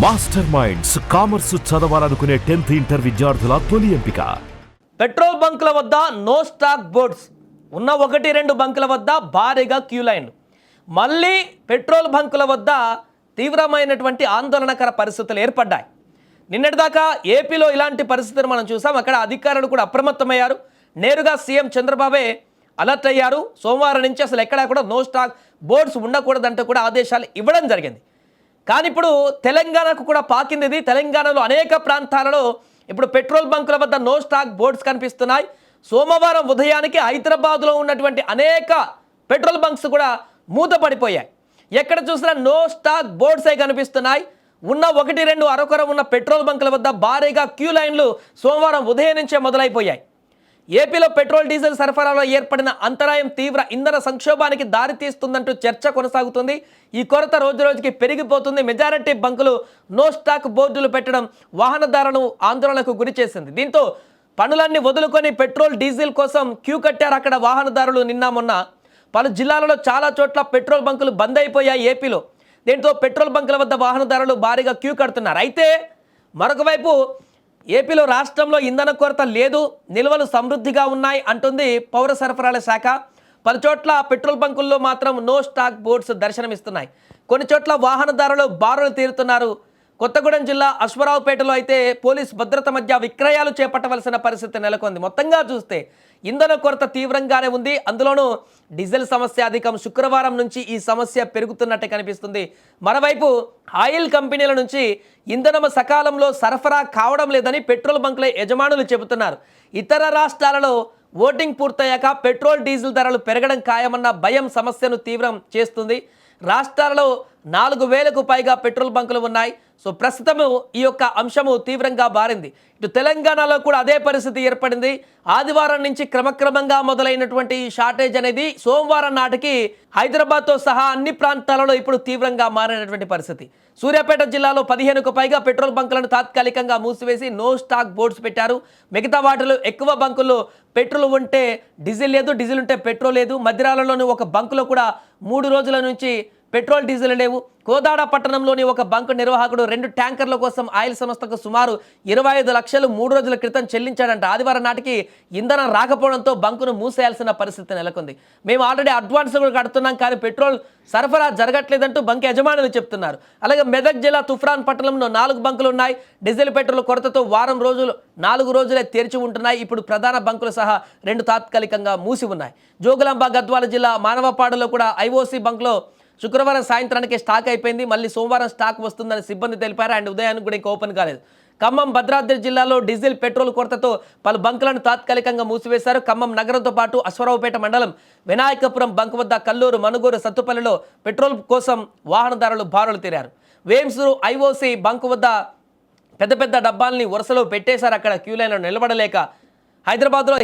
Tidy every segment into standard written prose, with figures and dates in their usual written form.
Master minds commerce చదవాలనుకునే 10th inter విద్యార్థుల తొలి ఎంపిక. పెట్రోల్ బంకుల వద్ద నో స్టాక్ బోర్డ్స్ ఉన్న 1-2 బంకుల వద్ద భారీగా క్యూ లైన్లు. మళ్ళీ పెట్రోల్ బంకుల వద్ద తీవ్రమైనటువంటి ఆందోళనకర పరిస్థితులు ఏర్పడ్డాయి. నిన్నటిదాకా ఏపీలో ఇలాంటి పరిస్థితులు మనం చూసాం. అక్కడ అధికారులు కూడా అప్రమత్తమయ్యారు. నేరుగా సీఎం చంద్రబాబే అలర్ట్ అయ్యారు. సోమవారం నుంచి అసలు ఎక్కడా కూడా నో స్టాక్ బోర్డ్స్ ఉండకూడదంటూ కూడా ఆదేశాలు ఇవ్వడం జరిగింది. కానీ ఇప్పుడు తెలంగాణకు కూడా పాకింది ఇది. తెలంగాణలో అనేక ప్రాంతాలలో ఇప్పుడు పెట్రోల్ బంకుల వద్ద నో స్టాక్ బోర్డ్స్ కనిపిస్తున్నాయి. సోమవారం ఉదయానికి హైదరాబాద్లో ఉన్నటువంటి అనేక పెట్రోల్ బంక్స్ కూడా మూతపడిపోయాయి. ఎక్కడ చూసినా నో స్టాక్ బోర్డ్సే కనిపిస్తున్నాయి. ఉన్న 1-2 అరకొర ఉన్న పెట్రోల్ బంకుల వద్ద భారీగా క్యూ లైన్లు సోమవారం ఉదయం నుంచే మొదలైపోయాయి. ఏపీలో పెట్రోల్ డీజిల్ సరఫరాలో ఏర్పడిన అంతరాయం తీవ్ర ఇంధన సంక్షోభానికి దారితీస్తుందంటూ చర్చ కొనసాగుతుంది. ఈ కొరత రోజురోజుకి పెరిగిపోతుంది. మెజారిటీ బంకులు నో స్టాక్ బోర్డులు పెట్టడం వాహనదారులను ఆందోళనకు గురి చేసింది. దీంతో పనులన్నీ వదులుకొని పెట్రోల్ డీజిల్ కోసం క్యూ కట్టారు అక్కడ వాహనదారులు. నిన్న మొన్న పలు జిల్లాలలో చాలా చోట్ల పెట్రోల్ బంకులు బంద్ అయిపోయాయి ఏపీలో. దీంతో పెట్రోల్ బంకుల వద్ద వాహనదారులు భారీగా క్యూ కడుతున్నారు. అయితే మరొక వైపు ఏపీలో రాష్ట్రంలో ఇంధన కొరత లేదు, నిల్వలు సమృద్ధిగా ఉన్నాయి అంటుంది పౌర సరఫరాల శాఖ. పలు చోట్ల పెట్రోల్ బంకుల్లో మాత్రం నో స్టాక్ బోర్డ్స్ దర్శనమిస్తున్నాయి. కొన్ని చోట్ల వాహనదారులు బారులు తీరుతున్నారు. కొత్తగూడెం జిల్లా అశ్వరావుపేటలో అయితే పోలీస్ భద్రత మధ్య విక్రయాలు చేపట్టవలసిన పరిస్థితి నెలకొంది. మొత్తంగా చూస్తే ఇంధన కొరత తీవ్రంగానే ఉంది. అందులోనూ డీజిల్ సమస్య అధికం. శుక్రవారం నుంచి ఈ సమస్య పెరుగుతున్నట్టే కనిపిస్తుంది. మరోవైపు ఆయిల్ కంపెనీల నుంచి ఇంధనం సకాలంలో సరఫరా కావడం లేదని పెట్రోల్ బంకుల యజమానులు చెబుతున్నారు. ఇతర రాష్ట్రాలలో ఓటింగ్ పూర్తయ్యాక పెట్రోల్ డీజిల్ ధరలు పెరగడం ఖాయమన్న భయం సమస్యను తీవ్రం చేస్తుంది. రాష్ట్రాలలో 4,000కు పైగా పెట్రోల్ బంకులు ఉన్నాయి. సో ప్రస్తుతం ఈ యొక్క అంశము తీవ్రంగా మారింది. ఇటు తెలంగాణలో కూడా అదే పరిస్థితి ఏర్పడింది. ఆదివారం నుంచి క్రమక్రమంగా మొదలైనటువంటి ఈ షార్టేజ్ అనేది సోమవారం నాటికి హైదరాబాద్తో సహా అన్ని ప్రాంతాలలో ఇప్పుడు తీవ్రంగా మారినటువంటి పరిస్థితి. సూర్యాపేట జిల్లాలో 15కు పైగా పెట్రోల్ బంకులను తాత్కాలికంగా మూసివేసి నో స్టాక్ బోర్డ్స్ పెట్టారు. మిగతా వాటిలో ఎక్కువ బంకుల్లో పెట్రోల్ ఉంటే డీజిల్ లేదు, డీజిల్ ఉంటే పెట్రోల్ లేదు. మధ్యరాలలోని ఒక బంకులో కూడా 3 రోజుల నుంచి పెట్రోల్ డీజిల్ లేవు. కోదాడ పట్టణంలోని ఒక బంకు నిర్వాహకుడు 2 ట్యాంకర్ల కోసం ఆయిల్ సంస్థకు సుమారు 25 లక్షలు 3 రోజుల క్రితం చెల్లించాడంట. ఆదివారం నాటికి ఇంధనం రాకపోవడంతో బంకును మూసేయాల్సిన పరిస్థితి నెలకొంది. మేము ఆల్రెడీ అడ్వాన్స్ కూడా కడుతున్నాం, కానీ పెట్రోల్ సరఫరా జరగట్లేదంటూ బంక్ యజమానులు చెప్తున్నారు. అలాగే మెదక్ జిల్లా తుఫ్రాన్ పట్టణంలో 4 బంకులు ఉన్నాయి. డీజిల్ పెట్రోల్ కొరతతో 4 రోజులే తెరిచి ఉంటున్నాయి. ఇప్పుడు ప్రధాన బంకులు సహా 2 తాత్కాలికంగా మూసి ఉన్నాయి. జోగులాంబ గద్వాల జిల్లా మానవపాడులో కూడా ఐఓసీ బంక్లో శుక్రవారం సాయంత్రానికి స్టాక్ అయిపోయింది. మళ్ళీ సోమవారం స్టాక్ వస్తుందని సిబ్బంది తెలిపారు. అండ్ ఉదయానికి కూడా ఇంకా ఓపెన్ కాలేదు. ఖమ్మం భద్రాద్రి జిల్లాలో డీజిల్ పెట్రోల్ కొరతతో పలు బంకులను తాత్కాలికంగా మూసివేశారు. ఖమ్మం నగరంతో పాటు అశ్వరావుపేట మండలం వినాయకపురం బంక్ వద్ద కల్లూరు, మనుగూరు, సత్తుపల్లిలో పెట్రోల్ కోసం వాహనదారులు బారులు తీరారు. వేమ్స్ ఐఓసీ బంక్ వద్ద పెద్ద పెద్ద డబ్బాల్ని వరుసలో పెట్టేశారు. అక్కడ క్యూ లైన్లో నిలబడలేక. హైదరాబాద్లో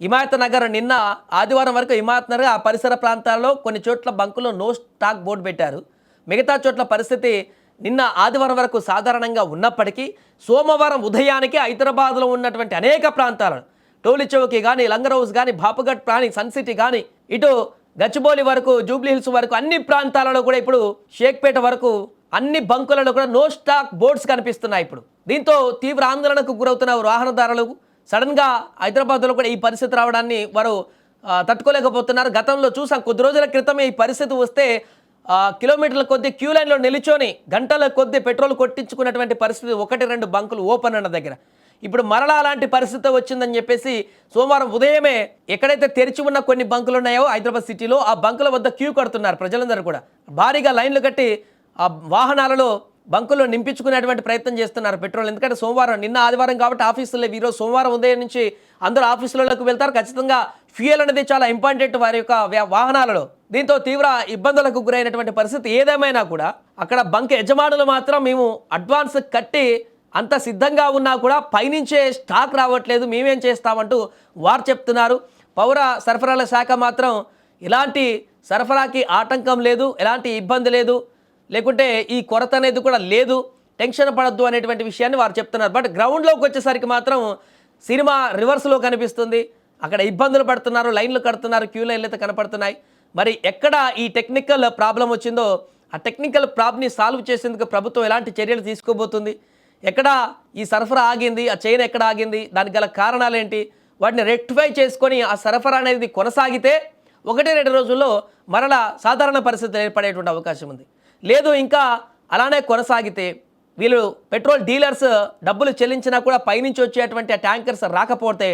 హిమాయత్ నగర్ నిన్న ఆదివారం వరకు హిమాయత్ నగర్ ఆ పరిసర ప్రాంతాల్లో కొన్ని చోట్ల బంకులో నో స్టాక్ బోర్డు పెట్టారు. మిగతా చోట్ల పరిస్థితి నిన్న ఆదివారం వరకు సాధారణంగా ఉన్నప్పటికీ సోమవారం ఉదయానికి హైదరాబాద్లో ఉన్నటువంటి అనేక ప్రాంతాలను టోలీ చౌకీ కానీ, లంగర్ హౌస్ కానీ, బాపుఘట్ కానీ, సన్ సిటీ కానీ, ఇటు గచ్చిబౌలి వరకు, జూబ్లీ హిల్స్ వరకు అన్ని ప్రాంతాలలో కూడా ఇప్పుడు షేక్పేట వరకు అన్ని బంకులలో కూడా నో స్టాక్ బోర్డ్స్ కనిపిస్తున్నాయి. ఇప్పుడు దీంతో తీవ్ర ఆందోళనకు గురవుతున్న వాహనదారులు సడన్గా హైదరాబాద్లో కూడా ఈ పరిస్థితి రావడాన్ని వారు తట్టుకోలేకపోతున్నారు. గతంలో చూసాం, కొద్ది రోజుల క్రితమే ఈ పరిస్థితి వస్తే కిలోమీటర్ల కొద్ది క్యూ లైన్లో నిలిచొని గంటల కొద్ది పెట్రోల్ కొట్టించుకున్నటువంటి పరిస్థితి 1-2 బంకులు ఓపెన్ అన్న దగ్గర. ఇప్పుడు మరలా అలాంటి పరిస్థితి వచ్చిందని చెప్పేసి సోమవారం ఉదయమే ఎక్కడైతే తెరిచి ఉన్న కొన్ని బంకులు ఉన్నాయో హైదరాబాద్ సిటీలో ఆ బంకుల వద్ద క్యూ కడుతున్నారు ప్రజలందరూ కూడా. భారీగా లైన్లు కట్టి ఆ వాహనాలలో బంకుల్లో నింపించుకునేటువంటి ప్రయత్నం చేస్తున్నారు పెట్రోల్. ఎందుకంటే సోమవారం, నిన్న ఆదివారం కాబట్టి ఆఫీసులు లేవు. ఈరోజు సోమవారం ఉదయం నుంచి అందరూ ఆఫీసులలోకి వెళ్తారు. ఖచ్చితంగా ఫ్యూయల్ అనేది చాలా ఇంపార్టెంట్ వారి యొక్క వాహనాలలో. దీంతో తీవ్ర ఇబ్బందులకు గురైనటువంటి పరిస్థితి. ఏదేమైనా కూడా అక్కడ బంక్ యజమానులు మాత్రం మేము అడ్వాన్స్ కట్టి అంత సిద్ధంగా ఉన్నా కూడా పైనుంచే స్టాక్ రావట్లేదు, మేమేం చేస్తామంటూ వారు చెప్తున్నారు. పౌర సరఫరాల శాఖ మాత్రం ఇలాంటి సరఫరాకి ఆటంకం లేదు, ఎలాంటి ఇబ్బంది లేదు, లేకుంటే ఈ కొరత అనేది కూడా లేదు, టెన్షన్ పడద్దు అనేటువంటి విషయాన్ని వారు చెప్తున్నారు. బట్ గ్రౌండ్లోకి వచ్చేసరికి మాత్రం సినిమా రివర్స్లో కనిపిస్తుంది. అక్కడ ఇబ్బందులు పడుతున్నారు, లైన్లు కడుతున్నారు, క్యూ లైన్లు అయితే కనపడుతున్నాయి. మరి ఎక్కడ ఈ టెక్నికల్ ప్రాబ్లం వచ్చిందో ఆ టెక్నికల్ ప్రాబ్ని సాల్వ్ చేసేందుకు ప్రభుత్వం ఎలాంటి చర్యలు తీసుకోబోతుంది, ఎక్కడ ఈ సరఫరా ఆగింది, ఆ చైన్ ఎక్కడ ఆగింది, దానికి గల కారణాలు ఏంటి, వాటిని రెక్టిఫై చేసుకొని ఆ సరఫరా అనేది కొనసాగితే 1-2 రోజుల్లో మరలా సాధారణ పరిస్థితి ఏర్పడేటువంటి అవకాశం ఉంది. లేదు ఇంకా అలానే కొనసాగితే వీళ్ళు పెట్రోల్ డీలర్స్ డబ్బులు చెల్లించినా కూడా పైనుంచి వచ్చేటువంటి ఆ ట్యాంకర్స్ రాకపోతే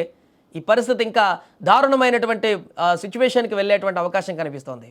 ఈ పరిస్థితి ఇంకా దారుణమైనటువంటి సిచ్యువేషన్కి వెళ్ళేటువంటి అవకాశం కనిపిస్తోంది.